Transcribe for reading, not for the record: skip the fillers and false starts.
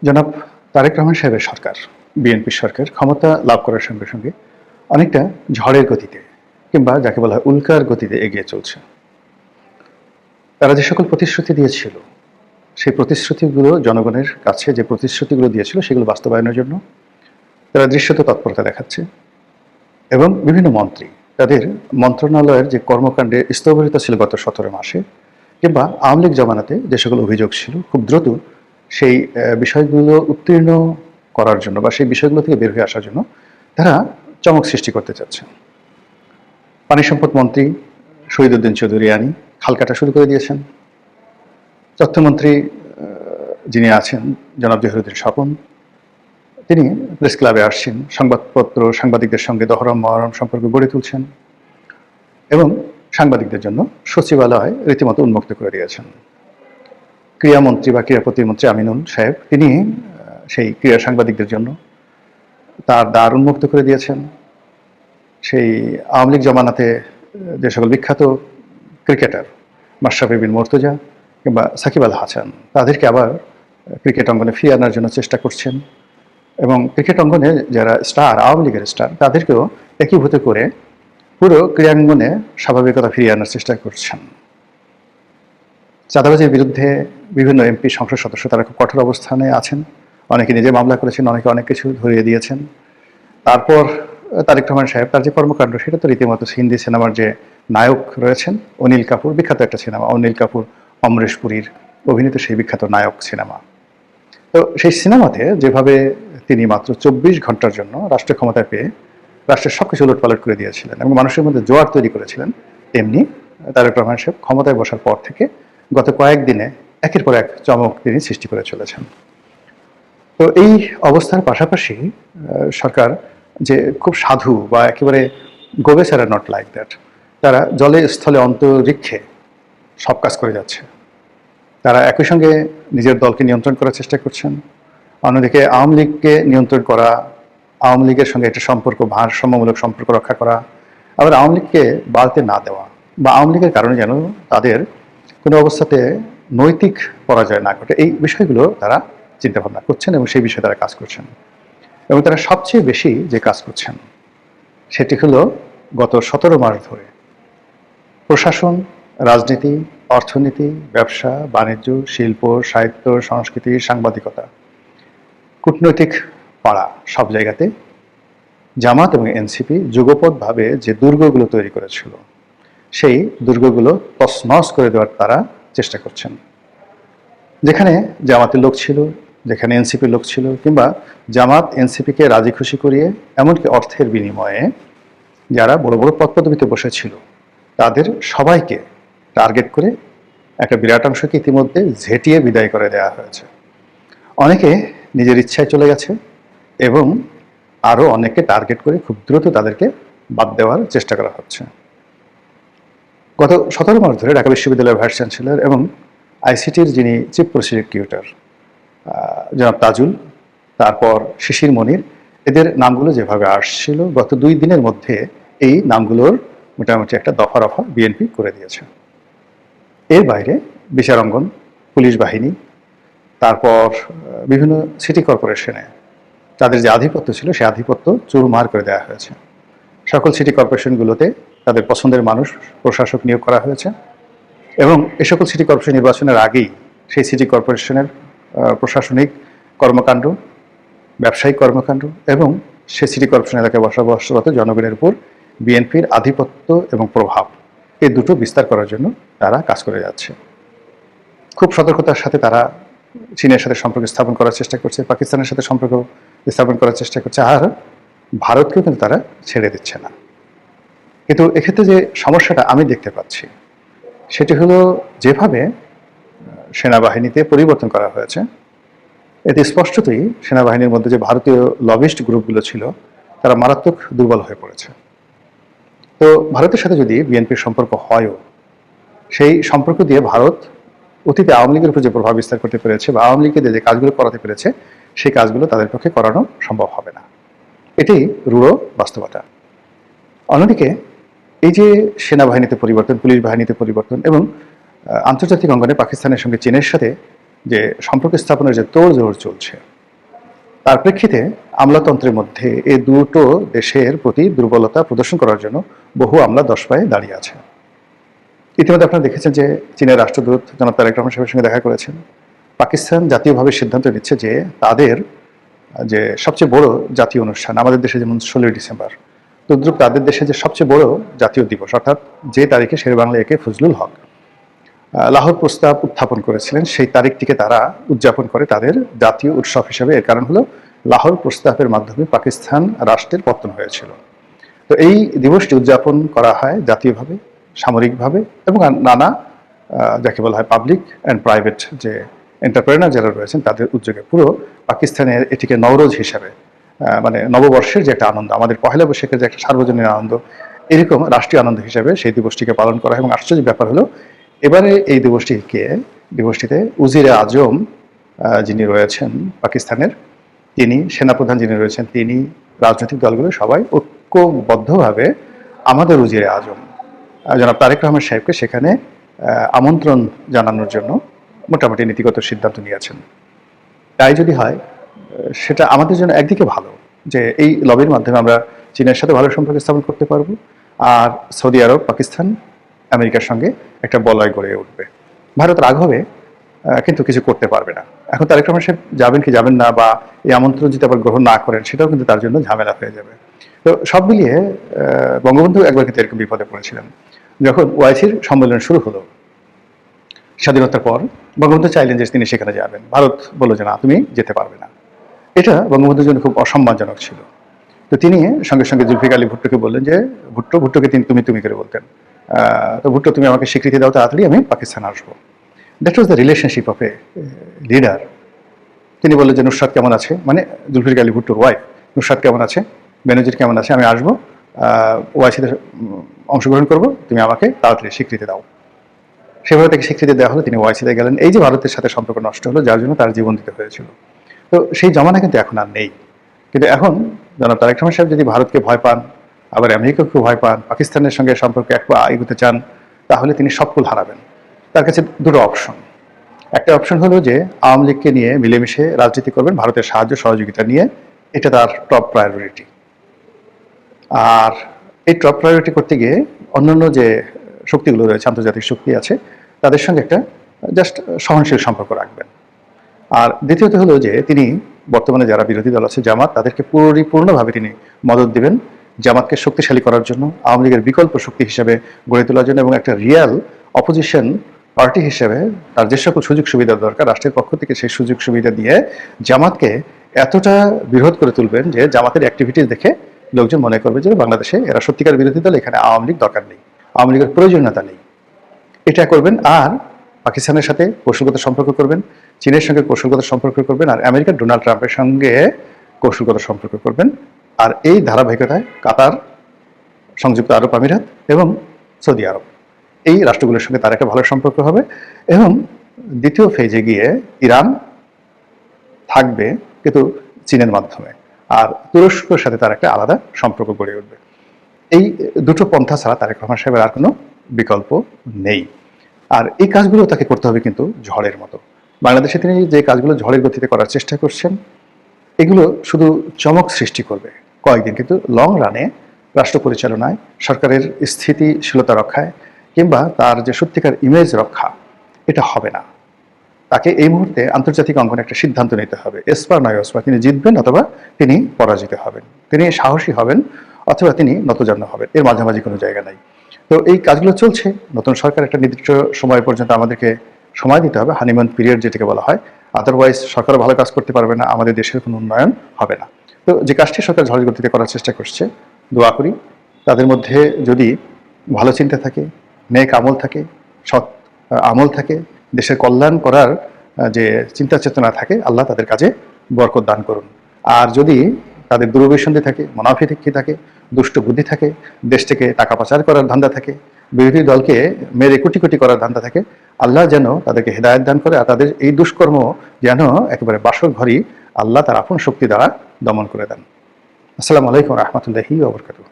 জনাব তারেক রহমান সাহেবের সরকার, বিএনপি সরকার ক্ষমতা লাভ করার সঙ্গে সঙ্গে অনেকটা ঝড়ের গতিতে কিংবা যাকে বলা হয় উল্কার গতিতে এগিয়ে চলছে। তারা যে সকল প্রতিশ্রুতি দিয়েছিল, সেই প্রতিশ্রুতিগুলো জনগণের কাছে যে প্রতিশ্রুতিগুলো দিয়েছিল সেগুলো বাস্তবায়নের জন্য তারা দৃশ্যত তৎপরতা দেখাচ্ছে এবং বিভিন্ন মন্ত্রী তাদের মন্ত্রণালয়ের যে কর্মকাণ্ডে স্থগিত ছিল গত 17 মাসে কিংবা আওয়ামী লীগ জমানাতে যে সকল অভিযোগ ছিল খুব দ্রুত সেই বিষয়গুলো উত্তীর্ণ করার জন্য বা সেই বিষয়গুলো থেকে বের হয়ে আসার জন্য তারা চমক সৃষ্টি করতে চাচ্ছে। পানি সম্পদ মন্ত্রী শহীদউদ্দিন চৌধুরী আনি খাল কাটা শুরু করে দিয়েছেন। তথ্যমন্ত্রী যিনি আছেন জনাব জহিরুদ্দিন স্বপন, তিনি প্রেস ক্লাবে আসছেন, সংবাদপত্র সাংবাদিকদের সঙ্গে দহরম মহরম সম্পর্ক গড়ে তুলছেন এবং সাংবাদিকদের জন্য সচিবালয় রীতিমতো উন্মুক্ত করে দিয়েছেন। ক্রীড়ামন্ত্রী বা ক্রীড়া প্রতিমন্ত্রী আমিনুল সাহেব, তিনি সেই ক্রীড়া সাংবাদিকদের জন্য তার দ্বার উন্মুক্ত করে দিয়েছেন। সেই আওয়ামী লীগ জমানাতে যে সকল বিখ্যাত ক্রিকেটার মাশরাফি বিন মুর্তজা কিংবা সাকিব আল হাসান, তাদেরকে আবার ক্রিকেট অঙ্গনে ফিরিয়ে আনার জন্য চেষ্টা করছেন এবং ক্রিকেট অঙ্গনে যারা স্টার, আওয়ামী লীগের স্টার, তাদেরকেও একীভূত করে পুরো ক্রীড়াঙ্গনে স্বাভাবিকতা ফিরিয়ে আনার চেষ্টা করছেন। চাঁদাবাজির বিরুদ্ধে বিভিন্ন এমপি, সংসদ সদস্য তারা খুব কঠোর অবস্থানে আছেন। অনেকে নিজে মামলা করেছেন, অনেকে অনেক কিছু ধরিয়ে দিয়েছেন। তারপর তারেক রহমান সাহেব তার যে কর্মকাণ্ড, সেটা তো রীতিমতো হিন্দি সিনেমার যে নায়ক রয়েছেন অনিল কাপুর, বিখ্যাত একটা সিনেমা অনিল কাপুর অমরেশ পুরীর অভিনীত সেই বিখ্যাত নায়ক সিনেমা। তো সেই সিনেমাতে যেভাবে তিনি মাত্র 24 ঘন্টার জন্য রাষ্ট্র ক্ষমতায় পেয়ে রাষ্ট্রের সবকিছু উলটপালট করে দিয়েছিলেন এবং মানুষের মধ্যে জোয়ার তৈরি করেছিলেন, তেমনি তারেক রহমান সাহেব ক্ষমতায় বসার পর থেকে গত কয়েকদিনে একের পর এক চমক তিনি সৃষ্টি করে চলেছেন। তো এই অবস্থার পাশাপাশি সরকার যে খুব সাধু বা একেবারে গোবেচারা নট লাইক দ্যাট, তারা জলে স্থলে অন্তরিক্ষে সব কাজ করে যাচ্ছে। তারা একই সঙ্গে নিজের দলকে নিয়ন্ত্রণ করার চেষ্টা করছেন, অন্যদিকে আওয়ামী লীগকে নিয়ন্ত্রণ করা, আওয়ামী লীগের সঙ্গে একটা সম্পর্ক, ভারসাম্যমূলক সম্পর্ক রক্ষা করা, আবার আওয়ামী লীগকে বাড়তে না দেওয়া বা আওয়ামী লীগের কারণে যেন তাদের কোনো অবস্থাতে নৈতিক পরাজয় না ঘটে, এই বিষয়গুলো তারা চিন্তাভাবনা করছেন এবং সেই বিষয়ে তারা কাজ করছেন। এবং তারা সবচেয়ে বেশি যে কাজ করছেন সেটি হলো গত 17 মাস ধরে প্রশাসন, রাজনীতি, অর্থনীতি, ব্যবসা, বাণিজ্য, শিল্প, সাহিত্য, সংস্কৃতি, সাংবাদিকতা, কূটনৈতিক পাড়া, সব জায়গাতে জামাত এবং এনসিপি যুগপৎভাবে যে দুর্গগুলো তৈরি করেছিল, সেই দুর্গগুলো তছনছ করে দেওয়ার তারা চেষ্টা করছেন। যেখানে জামাতের লোক ছিল, যেখানে এনসিপির লোক ছিল, কিংবা জামাত এনসিপিকে রাজি খুশি করিয়ে এমনকি অর্থের বিনিময়ে যারা বড় বড় পদপদবিতে বসেছিল, তাদের সবাইকে টার্গেট করে একটা বিরাট অংশকে ইতিমধ্যে ঝেঁটিয়ে বিদায় করে দেওয়া হয়েছে। অনেকে নিজের ইচ্ছায় চলে গেছে এবং আরও অনেককে টার্গেট করে খুব দ্রুত তাদেরকে বাদ দেওয়ার চেষ্টা করা হচ্ছে। গত 17 মাস ধরে ঢাকা বিশ্ববিদ্যালয়ের ভাইস চ্যান্সেলর এবং আইসিটির যিনি চিফ প্রসিকিউটর জনাব তাজুল, তারপর শিশির মনির, এদের নামগুলো যেভাবে আসছিল গত 2 দিনের মধ্যে এই নামগুলোর মোটামুটি একটা দফা রফা বিএনপি করে দিয়েছে। এর বাইরে বিচারাঙ্গন, পুলিশ বাহিনী, তারপর বিভিন্ন সিটি কর্পোরেশনে তাদের যে আধিপত্য ছিল সেই আধিপত্য চুরমার করে দেওয়া হয়েছে। সকল সিটি কর্পোরেশনগুলোতে তাদের পছন্দের মানুষ প্রশাসক নিয়োগ করা হয়েছে এবং এ সকল সিটি কর্পোরেশন নির্বাচনের আগেই সেই সিটি কর্পোরেশনের প্রশাসনিক কর্মকাণ্ড, ব্যবসায়িক কর্মকাণ্ড এবং সেই সিটি কর্পোরেশন এলাকায় বসবাসরত জনগণের উপর বিএনপির আধিপত্য এবং প্রভাব, এই দুটো বিস্তার করার জন্য তারা কাজ করে যাচ্ছে। খুব সতর্কতার সাথে তারা চীনের সাথে সম্পর্ক স্থাপন করার চেষ্টা করছে, পাকিস্তানের সাথে সম্পর্ক স্থাপন করার চেষ্টা করছে, আর ভারতকেও কিন্তু তারা ছেড়ে দিচ্ছে না। কিন্তু এক্ষেত্রে যে সমস্যাটা আমি দেখতে পাচ্ছি সেটি হলো, যেভাবে সেনাবাহিনীতে পরিবর্তন করা হয়েছে, এতে স্পষ্টতই সেনাবাহিনীর মধ্যে যে ভারতীয় লবিস্ট গ্রুপগুলো ছিল তারা মারাত্মক দুর্বল হয়ে পড়েছে। তো ভারতের সাথে যদি বিএনপির সম্পর্ক হয়ও, সেই সম্পর্ক দিয়ে ভারত অতীতে আওয়ামী লীগের উপর যে প্রভাব বিস্তার করতে পেরেছে বা আওয়ামী লীগকে যে কাজগুলো করাতে পেরেছে, সেই কাজগুলো তাদের পক্ষে করানো সম্ভব হবে না। এটাই রূঢ় বাস্তবতা। অন্যদিকে এই যে সেনাবাহিনীতে পরিবর্তন, পুলিশ বাহিনীতে পরিবর্তন এবং আন্তর্জাতিক অঙ্গনে পাকিস্তানের সঙ্গে চীনের সাথে যে সম্পর্ক স্থাপনের যে তোড়জোড় চলছে, তার প্রেক্ষিতে আমলাতন্ত্রের মধ্যে এই দুটো দেশের প্রতি দুর্বলতা প্রদর্শন করার জন্য বহু আমলা 10 পায়ে দাঁড়িয়ে আছে। ইতিমধ্যে আপনারা দেখেছেন যে চীনের রাষ্ট্রদূত জনাব তারেক রহমান সাহেবের সঙ্গে দেখা করেছেন। পাকিস্তান জাতীয়ভাবে সিদ্ধান্ত নিচ্ছে যে তাদের যে সবচেয়ে বড় জাতীয় অনুষ্ঠান, আমাদের দেশে যেমন 16ই ডিসেম্বর, তদ্রুপ তাদের দেশে যে সবচেয়ে বড় জাতীয় দিবস, অর্থাৎ যে তারিখে শেরেবাংলা একে ফজলুল হক লাহোর প্রস্তাব উত্থাপন করেছিলেন, সেই তারিখটিকে তারা উদযাপন করে তাদের জাতীয় উৎসব হিসেবে। এর কারণ হলো লাহোর প্রস্তাবের মাধ্যমে পাকিস্তান রাষ্ট্রের পতন হয়েছিল। তো এই দিবসটি উদযাপন করা হয় জাতীয়ভাবে, সামরিকভাবে এবং নানা যাকে বলা হয় পাবলিক অ্যান্ড প্রাইভেট যে এন্টারপ্রেনার যারা রয়েছেন তাদের উদ্যোগে। পুরো পাকিস্তানের এটিকে নওরোজ হিসাবে, মানে নববর্ষের যে একটা আনন্দ, আমাদের পহেলা বৈশাখের যে একটা সার্বজনীন আনন্দ, এরকম রাষ্ট্রীয় আনন্দ হিসাবে সেই দিবসটিকে পালন করা হয়। এবং আশ্চর্যের ব্যাপার হলো এবারে এই দিবসটিতে উজিরে আজম যিনি রয়েছেন পাকিস্তানের, তিনি সেনাপ্রধান যিনি রয়েছেন, তিনি রাজনৈতিক দলগুলো সবাই ঐক্যবদ্ধভাবে আমাদের উজিরে আজম জনাব তারেক রহমান সাহেবকে সেখানে আমন্ত্রণ জানানোর জন্য মোটামুটি নীতিগত সিদ্ধান্ত নিয়েছেন। তাই যদি হয় সেটা আমাদের জন্য একদিকে ভালো, যে এই লবির মাধ্যমে আমরা চীনের সাথে ভালো সম্পর্ক স্থাপন করতে পারবো, আর সৌদি আরব, পাকিস্তান, আমেরিকার সঙ্গে একটা বলয় গড়ে উঠবে। ভারত রাগ হবে কিন্তু কিছু করতে পারবে না। এখন তারেক রহমান সাহেব যাবেন কি যাবেন না, বা এই আমন্ত্রণ যদি আবার গ্রহণ না করেন, সেটাও কিন্তু তার জন্য ঝামেলা হয়ে যাবে। তো সব মিলিয়ে বঙ্গবন্ধু একবার কিন্তু এরকম বিপদে পড়েছিলেন। যখন ওআইসির সম্মেলন শুরু হলো স্বাধীনতার পর, বঙ্গবন্ধু চাইলেন যে তিনি সেখানে যাবেন, ভারত বলল যে না, তুমি যেতে পারবে না। এটা বঙ্গবন্ধুর জন্য খুব অসম্মানজনক ছিল। তো তিনি সঙ্গে সঙ্গে জুলফিকার আলী ভুট্টোকে বললেন যে ভুট্টোকে তিনি তুমি করে বলতেন, তো ভুট্টো তুমি আমাকে স্বীকৃতি দাও, তাড়াতাড়ি আমি পাকিস্তান আসবো। That was the relationship of a leader. তিনি বললেন যে নুসরাত কেমন আছে, মানে জুলফিকার আলী ভুট্টোর ওয়াইফ, নুসরাত কেমন আছে, বেনজির কেমন আছে, আমি আসবো, ওআইসিতে অংশগ্রহণ করবো, তুমি আমাকে তাড়াতাড়ি স্বীকৃতি দাও। সেভাবে তাকে স্বীকৃতি দেওয়া হলো, তিনি ওআইসিতে গেলেন। এই যে ভারতের সাথে সম্পর্ক নষ্ট হলো, যার জন্য তার জীবন দিতে হয়েছিল। তো সেই জমানা কিন্তু এখন আর নেই। কিন্তু এখন জনাব তারেক রহমান সাহেব যদি ভারতকে ভয় পান, আবার আমেরিকাকে ভয় পান, পাকিস্তানের সঙ্গে সম্পর্কে এক পা এগোতে চান, তাহলে তিনি সবকুল হারাবেন। তার কাছে দুটো অপশন। একটা অপশন হলো যে আওয়ামী লীগকে নিয়ে মিলেমিশে রাজনীতি করবেন, ভারতের সাহায্য সহযোগিতা নিয়ে, এটা তার টপ প্রায়োরিটি। আর এই টপ প্রায়োরিটি করতে গিয়ে অন্যান্য যে শক্তিগুলো রয়েছে, আন্তর্জাতিক শক্তি আছে, তাদের সঙ্গে একটা জাস্ট সহনশীল সম্পর্ক রাখবেন। আর দ্বিতীয়ত হলো যে তিনি বর্তমানে যারা বিরোধী দল আছে, জামাত, তাদেরকে পরিপূর্ণভাবে তিনি মদত দিবেন জামাতকে শক্তিশালী করার জন্য, আওয়ামী লীগের বিকল্প শক্তি হিসেবে গড়ে তোলার জন্য, এবং একটা রিয়াল অপোজিশন পার্টি হিসেবে তার যে সকল সুযোগ সুবিধা দরকার রাষ্ট্রের পক্ষ থেকে, সেই সুযোগ সুবিধা দিয়ে জামাতকে এতটা বিরোধ করে তুলবেন যে জামাতের অ্যাক্টিভিটিস দেখে লোকজন মনে করবে যে বাংলাদেশে এরা সত্যিকার বিরোধী দল, এখানে আওয়ামী লীগ দরকার নেই, আওয়ামী লীগের প্রয়োজনীয়তা নেই। এটা করবেন। আর পাকিস্তানের সাথে কৌশলগত সম্পর্ক করবেন, চীনের সঙ্গে কৌশলগত সম্পর্ক করবেন, আর আমেরিকার ডোনাল্ড ট্রাম্পের সঙ্গে কৌশলগত সম্পর্ক করবেন। আর এই ধারাবাহিকতায় কাতার, সংযুক্ত আরব আমিরাত এবং সৌদি আরব, এই রাষ্ট্রগুলোর সঙ্গে তার একটা ভালো সম্পর্ক হবে। এবং দ্বিতীয় ফেজে গিয়ে ইরান থাকবে কিন্তু চীনের মাধ্যমে, আর তুরস্কের সাথে তার একটা আলাদা সম্পর্ক গড়ে উঠবে। এই দুটো পন্থা ছাড়া তারেক রহমান সাহেবের আর কোনো বিকল্প নেই। আর এই কাজগুলো তাকে করতে হবে কিন্তু ঝড়ের মতো। বাংলাদেশে তিনি যে কাজগুলো ঝড়ের গতিতে করার চেষ্টা করছেন, এগুলো শুধু চমক সৃষ্টি করবে কয়েকদিন, কিন্তু লং রানে রাষ্ট্র পরিচালনায়, সরকারের স্থিতিশীলতা রক্ষায়, কিংবা তার যে সত্যিকার ইমেজ রক্ষা, এটা হবে না। তাকে এই মুহূর্তে আন্তর্জাতিক অঙ্গনে একটা সিদ্ধান্ত নিতে হবে, এসপার নয় ওসপার, তিনি জিতবেন অথবা তিনি পরাজিত হবেন, তিনি সাহসী হবেন অথবা তিনি নতজান্য হবেন, এর মাঝামাঝি কোনো জায়গা নাই। তো এই কাজগুলো চলছে। নতুন সরকার একটা নির্দিষ্ট সময় পর্যন্ত আমাদেরকে সময় দিতে হবে, হানিমুন পিরিয়ড যেটাকে বলা হয়। আদারওয়াইজ সরকারও ভালো কাজ করতে পারবে না, আমাদের দেশের কোনো উন্নয়ন হবে না। তো যে কাজটি সরকার ঝড়ের গতিতে করার চেষ্টা করছে, দোয়া করি তাদের মধ্যে যদি ভালো চিন্তা থাকে, নেক আমল থাকে, সৎ আমল থাকে, দেশের কল্যাণ করার যে চিন্তা চেতনা থাকে, আল্লাহ তাদের কাজে বরকত দান করুন। আর যদি তাদের দূরভিসন্ধি থাকে, মুনাফিকি থাকে, দুষ্ট বুদ্ধি থাকে, দেশ থেকে টাকা পাচার করার ধান্দা থাকে, বিরোধী দলকে মেরে কোটি কোটি করার ধান্দা থাকে, আল্লাহ যেন তাদেরকে হেদায়েত দান করে, আর তাদের এই দুষ্কর্ম যেন একেবারে বাসর ঘরই আল্লাহ তার আপন শক্তি দ্বারা দমন করে দেন। আসসালামু আলাইকুম ওয়া রাহমাতুল্লাহি ওয়া বারাকাতুহু।